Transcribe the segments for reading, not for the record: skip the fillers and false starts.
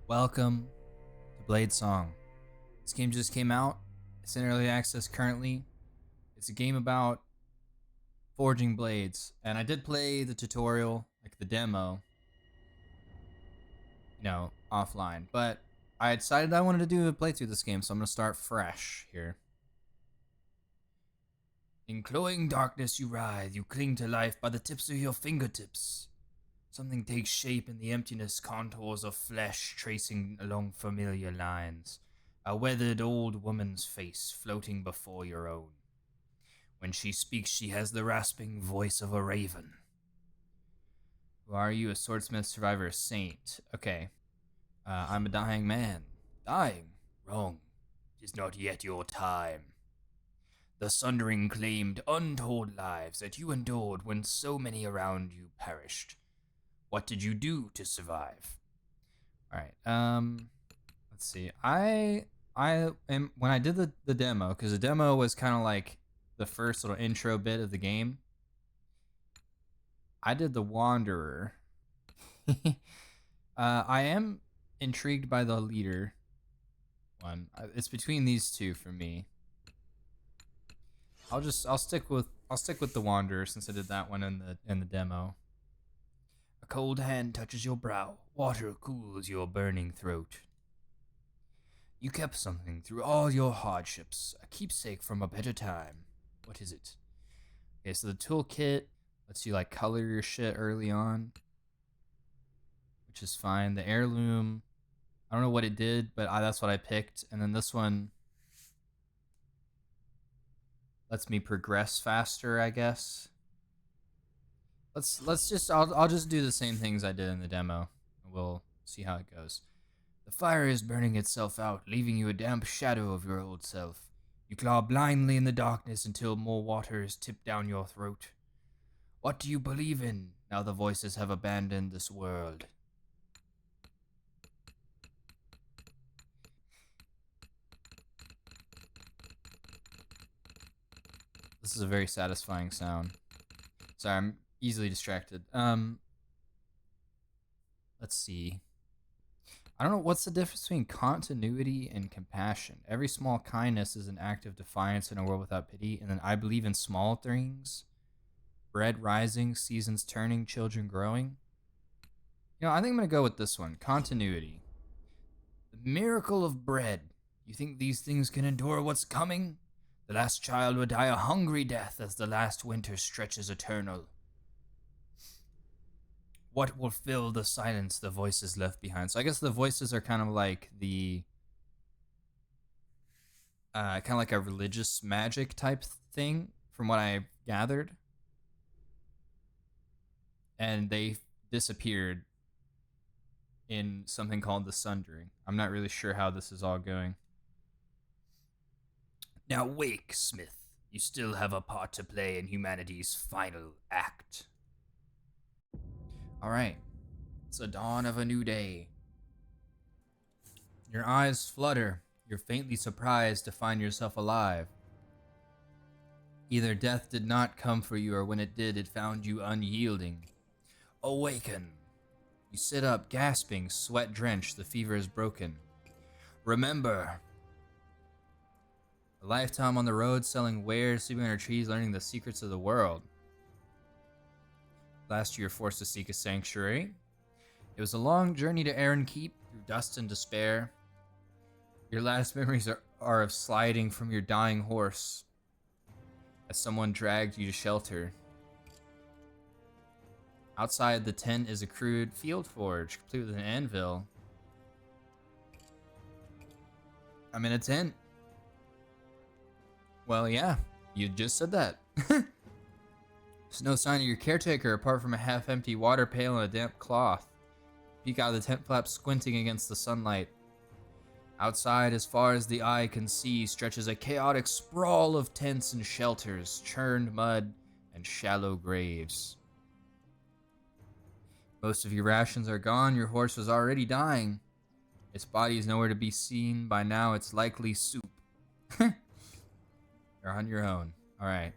Welcome to Bladesong. This game just came out. It's in early access currently. It's a game about forging blades, and I did play the tutorial, like the demo, offline. But I decided I wanted to do a playthrough of this game, so I'm gonna start fresh here. In cloying darkness you writhe, you cling to life by the tips of your fingertips. Something takes shape in the emptiness, contours of flesh tracing along familiar lines. A weathered old woman's face floating before your own. When she speaks, she has the rasping voice of a raven. Who are you? A swordsmith, survivor, saint. Okay. I'm a dying man. Dying? Wrong. 'Tis not yet your time. The Sundering claimed untold lives that you endured when so many around you perished. What did you do to survive? All right. Let's see. I am when I did the demo, because the demo was kind of like the first little intro bit of the game. I did the Wanderer. I am intrigued by the leader one. It's between these two for me. I'll stick with the Wanderer since I did that one in the demo. A cold hand touches your brow. Water cools your burning throat. You kept something through all your hardships, a keepsake from a better time. What is it? Okay, so the toolkit lets you like color your shit early on, which is fine. The heirloom, I don't know what it did, but that's what I picked. And then this one lets me progress faster, I guess. I'll just do the same things I did in the demo. We'll see how it goes. The fire is burning itself out, leaving you a damp shadow of your old self. You claw blindly in the darkness until more water is tipped down your throat. What do you believe in, now the voices have abandoned this world? This is a very satisfying sound. Sorry, I'm easily distracted. Let's see. I don't know what's the difference between continuity and compassion. Every small kindness is an act of defiance in a world without pity. And then I believe in small things. Bread rising, seasons turning, children growing. I think I'm going to go with this one. Continuity. The miracle of bread. You think these things can endure what's coming? The last child will die a hungry death as the last winter stretches eternal. What will fill the silence the voices left behind? So I guess the voices are kind of like the kind of like a religious magic type thing from what I gathered. And they disappeared in something called the Sundering. I'm not really sure how this is all going. Now wake, Smith. You still have a part to play in humanity's final act. All right. It's the dawn of a new day. Your eyes flutter. You're faintly surprised to find yourself alive. Either death did not come for you, or when it did, it found you unyielding. Awaken. You sit up, gasping, sweat drenched, the fever is broken. Remember. A lifetime on the road, selling wares, sleeping under trees, learning the secrets of the world. Last year, forced to seek a sanctuary. It was a long journey to Aaron Keep, through dust and despair. Your last memories are of sliding from your dying horse as someone dragged you to shelter. Outside the tent is a crude field forge, complete with an anvil. I'm in a tent. Well, yeah, you just said that. There's no sign of your caretaker apart from a half-empty water pail and a damp cloth. Peek out of the tent flap, squinting against the sunlight. Outside, as far as the eye can see, stretches a chaotic sprawl of tents and shelters, churned mud, and shallow graves. Most of your rations are gone. Your horse was already dying. Its body is nowhere to be seen. By now, it's likely soup. You're on your own. All right.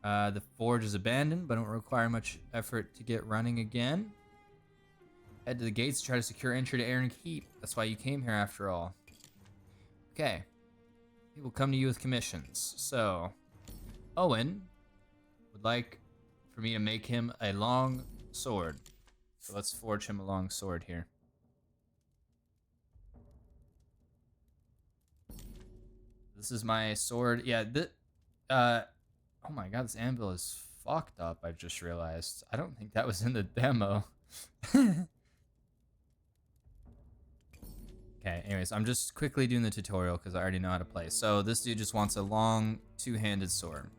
The forge is abandoned, but don't require much effort to get running again. Head to the gates to try to secure entry to Aaron Keep. That's why you came here after all. Okay. He will come to you with commissions. So, Owen would like for me to make him a long sword. So let's forge him a long sword here. This is my sword. Yeah, oh my god, this anvil is fucked up, I've just realized. I don't think that was in the demo. Okay, anyways, I'm just quickly doing the tutorial because I already know how to play. So this dude just wants a long two-handed sword.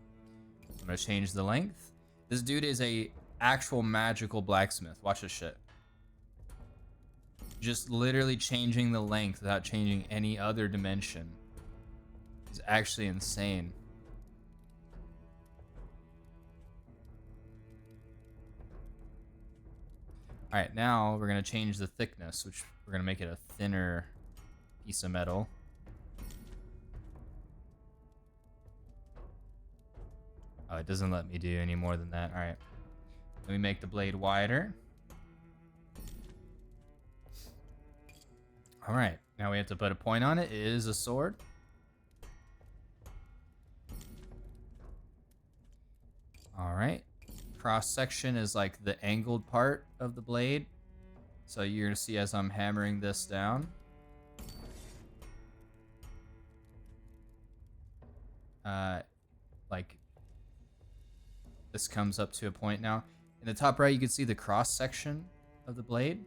I'm gonna change the length. This dude is a actual magical blacksmith. Watch this shit. Just literally changing the length without changing any other dimension is actually insane. All right, now we're gonna change the thickness, which we're gonna make it a thinner piece of metal. Oh, it doesn't let me do any more than that. All right, let me make the blade wider. All right, now we have to put a point on it. It is a sword. All right, cross section is like the angled part of the blade. So you're gonna see as I'm hammering this down. Like this comes up to a point now. In the top right, you can see the cross section of the blade.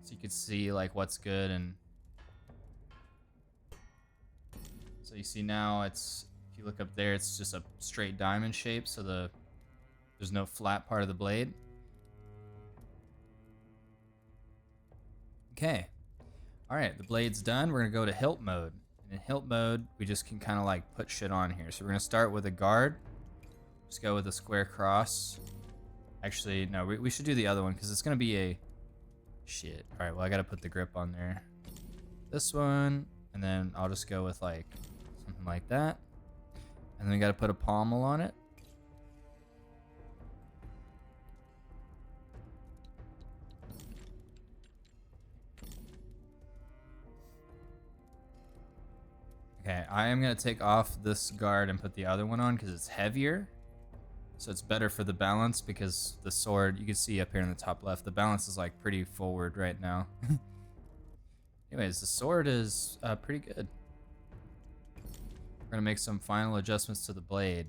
So you can see like what's good, and so you see now it's, if you look up there, it's just a straight diamond shape, so there's no flat part of the blade. Okay. All right, the blade's done. We're gonna go to hilt mode. And in hilt mode, we just can kind of like put shit on here. So we're gonna start with a guard. Just go with a square cross. Actually, no, we should do the other one because it's gonna be a shit. All right, well I gotta put the grip on there. This one, and then I'll just go with like something like that. And then we gotta put a pommel on it. Okay, I am gonna take off this guard and put the other one on because it's heavier. So it's better for the balance because the sword, you can see up here in the top left, the balance is like pretty forward right now. Anyways, the sword is pretty good. We're gonna make some final adjustments to the blade.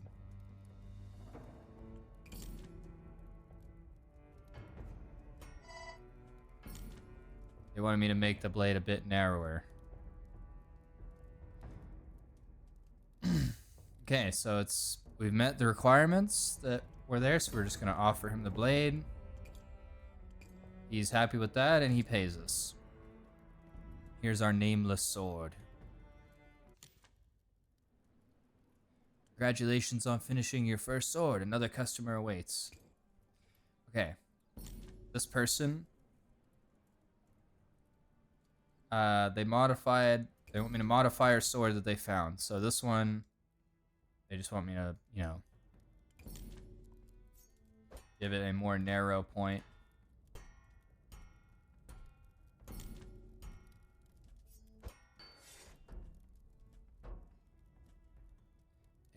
They wanted me to make the blade a bit narrower. Okay, so we've met the requirements that were there, so we're just gonna offer him the blade. He's happy with that, and he pays us. Here's our nameless sword. Congratulations on finishing your first sword. Another customer awaits. Okay, this person, they want me to modify our sword that they found. So this one, they just want me to, you know, give it a more narrow point.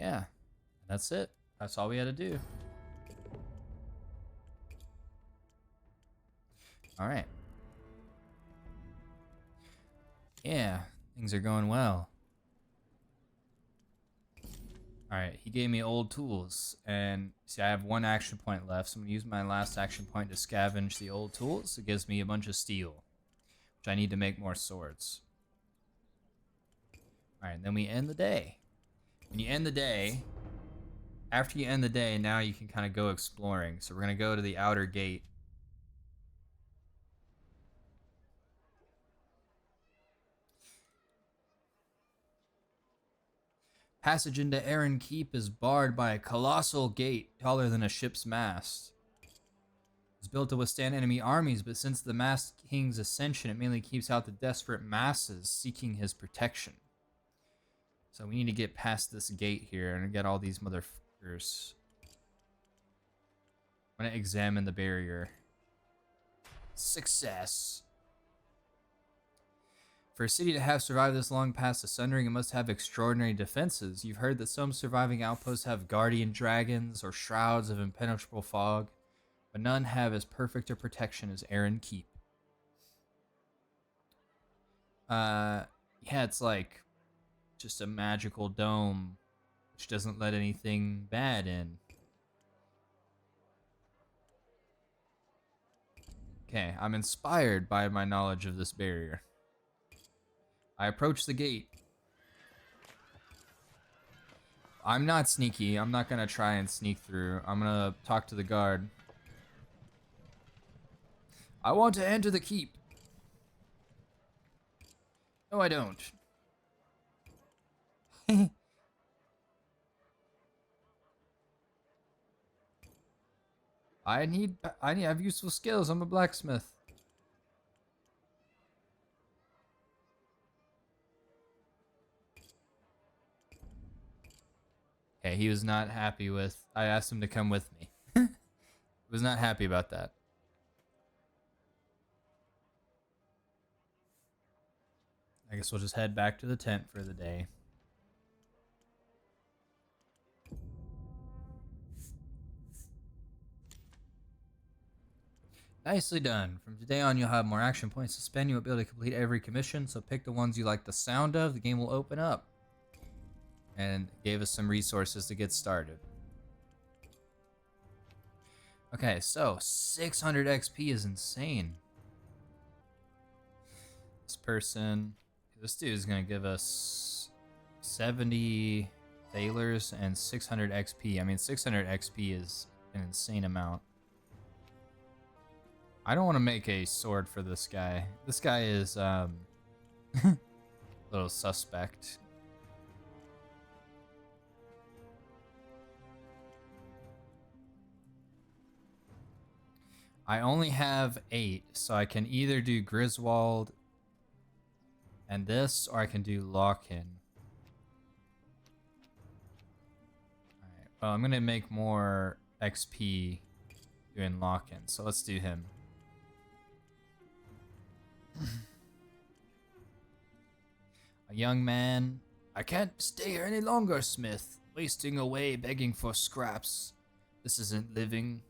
Yeah, that's it. That's all we had to do. All right. Yeah, things are going well. All right, he gave me old tools, and see, I have one action point left, so I'm gonna use my last action point to scavenge the old tools. It gives me a bunch of steel, which I need to make more swords. All right, and then we end the day. When you end the day, after you end the day, now you can kind of go exploring. So we're gonna go to the outer gate. Passage into Aaron Keep is barred by a colossal gate taller than a ship's mast. It's built to withstand enemy armies, but since the Masked King's ascension, it mainly keeps out the desperate masses seeking his protection. So we need to get past this gate here and get all these motherfuckers. I'm gonna examine the barrier. Success. For a city to have survived this long past the Sundering, it must have extraordinary defenses. You've heard that some surviving outposts have guardian dragons or shrouds of impenetrable fog, but none have as perfect a protection as Aaron Keep. Yeah, it's like just a magical dome which doesn't let anything bad in. Okay, I'm inspired by my knowledge of this barrier. I approach the gate. I'm not sneaky. I'm not gonna try and sneak through. I'm gonna talk to the guard. I want to enter the keep. No, I don't. I have useful skills. I'm a blacksmith. Okay, he was not happy with. I asked him to come with me. He was not happy about that. I guess we'll just head back to the tent for the day. Nicely done. From today on, you'll have more action points to spend. You won't be able to complete every commission, so pick the ones you like the sound of. The game will open up. And gave us some resources to get started. Okay, so 600 XP is insane. This dude is gonna give us 70 thalers and 600 XP. I mean, 600 XP is an insane amount. I don't want to make a sword for this guy. This guy is a little suspect. I only have 8, so I can either do Griswold and this, or I can do Lock-in. Alright, well, I'm gonna make more XP doing Lock-in, so let's do him. A young man. I can't stay here any longer, Smith. Wasting away begging for scraps. This isn't living.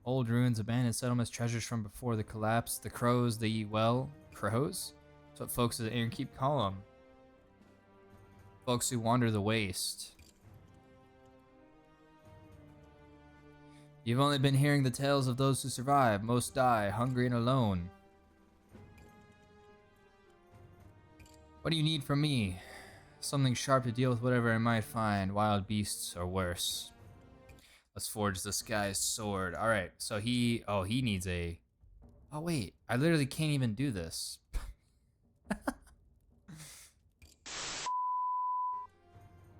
Old ruins, abandoned settlements, treasures from before the collapse. The crows, they eat well. Crows? That's what folks at Aaron Keep call them. Folks who wander the waste. You've only been hearing the tales of those who survive. Most die, hungry and alone. What do you need from me? Something sharp to deal with whatever I might find. Wild beasts or worse. Let's forge this guy's sword. Alright, so he needs a... Oh wait, I literally can't even do this.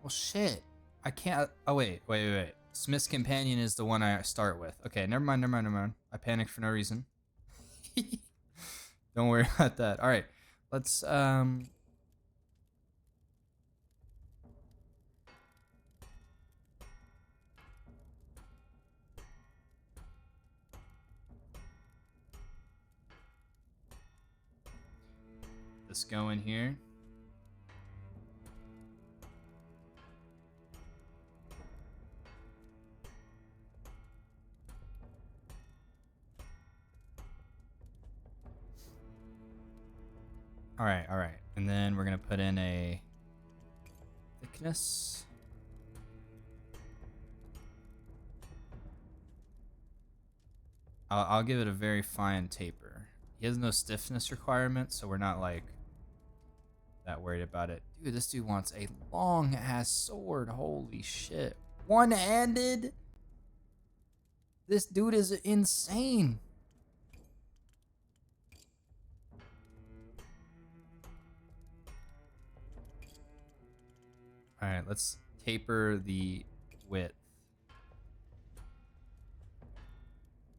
Well shit. I can't... Oh wait. Smith's Companion is the one I start with. Okay, never mind. I panicked for no reason. Don't worry about that. Alright, let's... Let's go in here. All right. And then we're gonna put in a thickness. I'll give it a very fine taper. He has no stiffness requirement, so we're not like that worried about it. Dude, this dude wants a long ass sword. Holy shit. One-handed? This dude is insane. Alright, let's taper the width.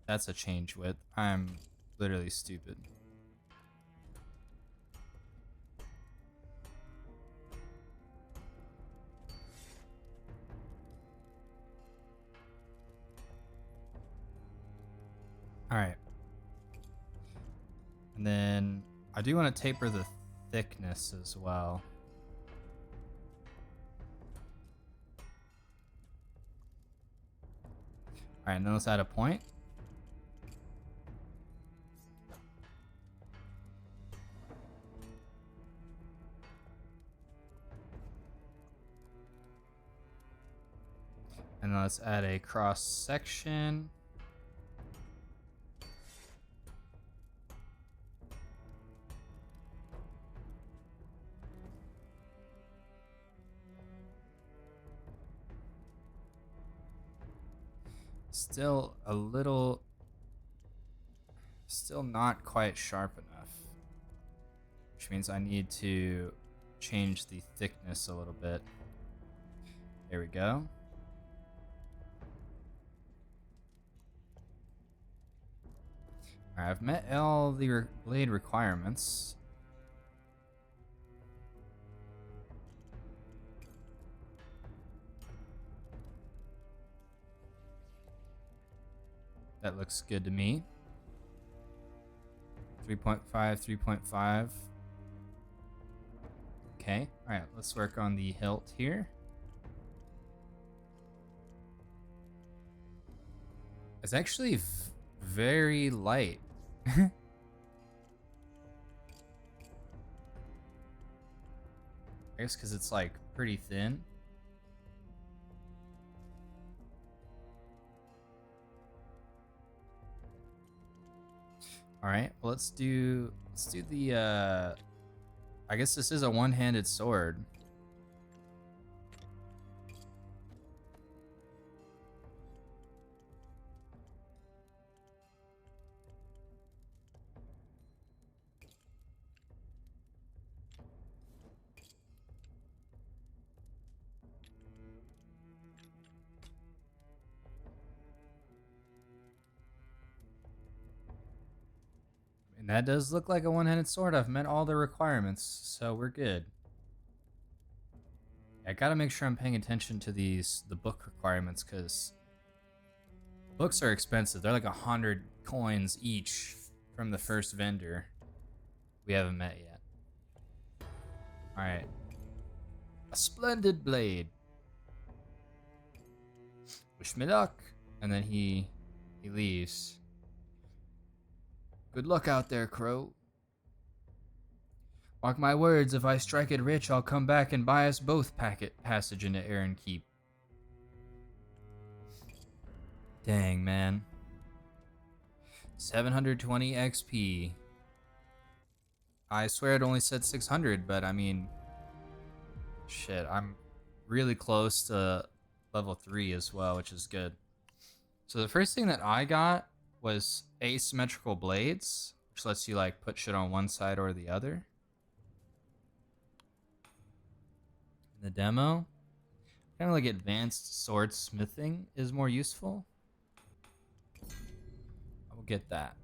That's a change width. I'm literally stupid. Alright. And then I do want to taper the thickness as well. Alright, now let's add a point. And then let's add a cross section. Still a little, still not quite sharp enough, which means I need to change the thickness a little bit. There we go. All right, I've met all the blade requirements. That looks good to me. 3.5, 3.5. Okay, all right, let's work on the hilt here. It's actually very light. I guess because it's like pretty thin. All right, well, let's do the I guess this is a one-handed sword. And that does look like a one-handed sword. I've met all the requirements, so we're good. I gotta make sure I'm paying attention to the book requirements, because books are expensive. They're like 100 coins each from the first vendor we haven't met yet. All right. A splendid blade. Wish me luck. And then he leaves. Good luck out there, Crow. Mark my words, if I strike it rich, I'll come back and buy us both passage into Aaron Keep. Dang, man. 720 XP. I swear it only said 600, but I mean, shit, I'm really close to level 3 as well, which is good. So the first thing that I got was asymmetrical blades, which lets you like put shit on one side or the other. In the demo, kind of like advanced sword smithing is more useful. I will get that.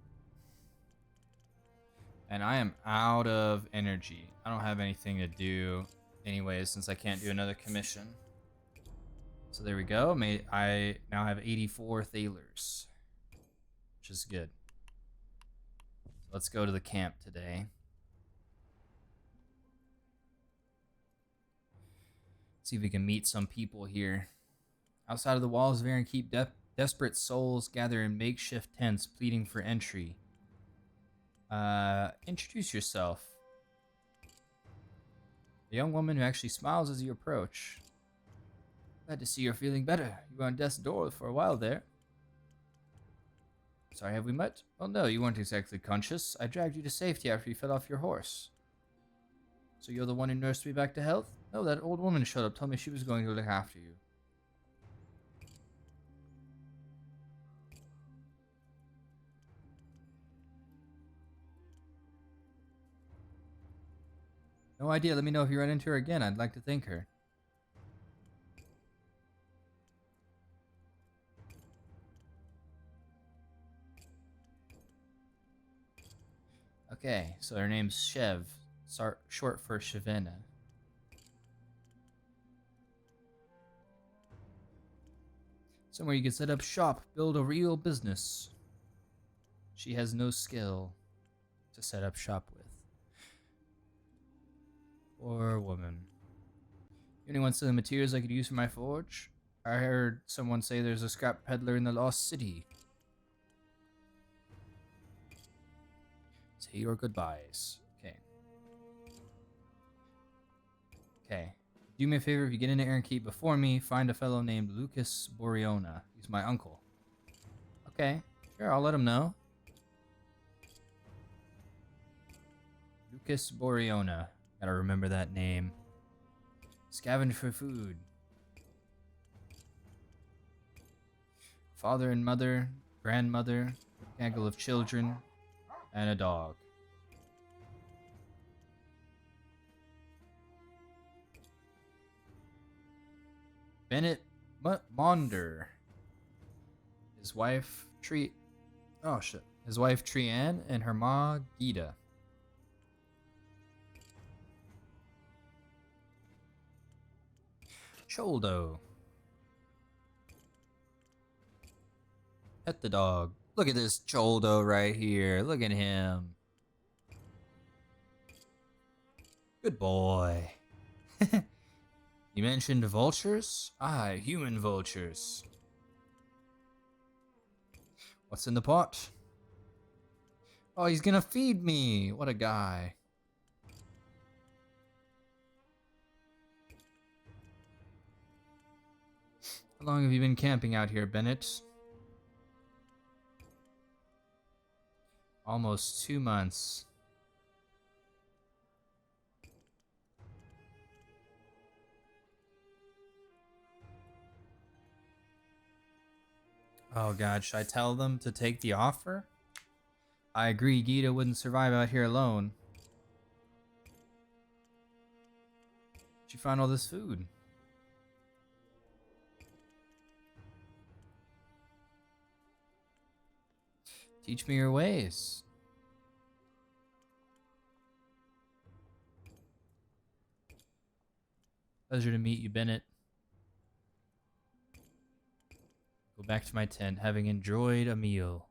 And I am out of energy. I don't have anything to do anyways, since I can't do another commission. So there we go. I now have 84 thalers, which is good. So let's go to the camp today. See if we can meet some people here. Outside of the walls of Aaron Keep, desperate souls gather in makeshift tents, pleading for entry. Introduce yourself. A young woman who actually smiles as you approach. Glad to see you're feeling better. You were on death's door for a while there. Sorry, have we met? Well, no, you weren't exactly conscious. I dragged you to safety after you fell off your horse. So you're the one who nursed me back to health? No, that old woman showed up, told me she was going to look after you. No idea. Let me know if you run into her again. I'd like to thank her. Okay, so her name's Chev, short for Shivena. Somewhere you can set up shop, build a real business. She has no skill to set up shop with. Poor woman. Anyone selling materials I could use for my forge? I heard someone say there's a scrap peddler in the Lost City. Say your goodbyes. Okay. Okay. Do me a favor, if you get into Aaron Keep before me, find a fellow named Lucas Boreona. He's my uncle. Okay. Sure, I'll let him know. Lucas Boreona. Gotta remember that name. Scavenge for food. Father and mother, grandmother, gaggle of children, and a dog. Bennett Maunder. His wife, Oh, shit. His wife, Trianne, and her ma, Gita. Choldo. Pet the dog. Look at this Choldo right here. Look at him. Good boy. You mentioned vultures? Ah, human vultures. What's in the pot? Oh, he's gonna feed me. What a guy. How long have you been camping out here, Bennett? Almost 2 months. Oh god, should I tell them to take the offer? I agree, Gita wouldn't survive out here alone. Where'd you find all this food? Teach me your ways. Pleasure to meet you, Bennett. Go back to my tent, having enjoyed a meal.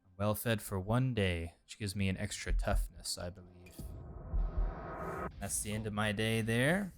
I'm well fed for 1 day, which gives me an extra toughness, I believe. That's the end of my day there.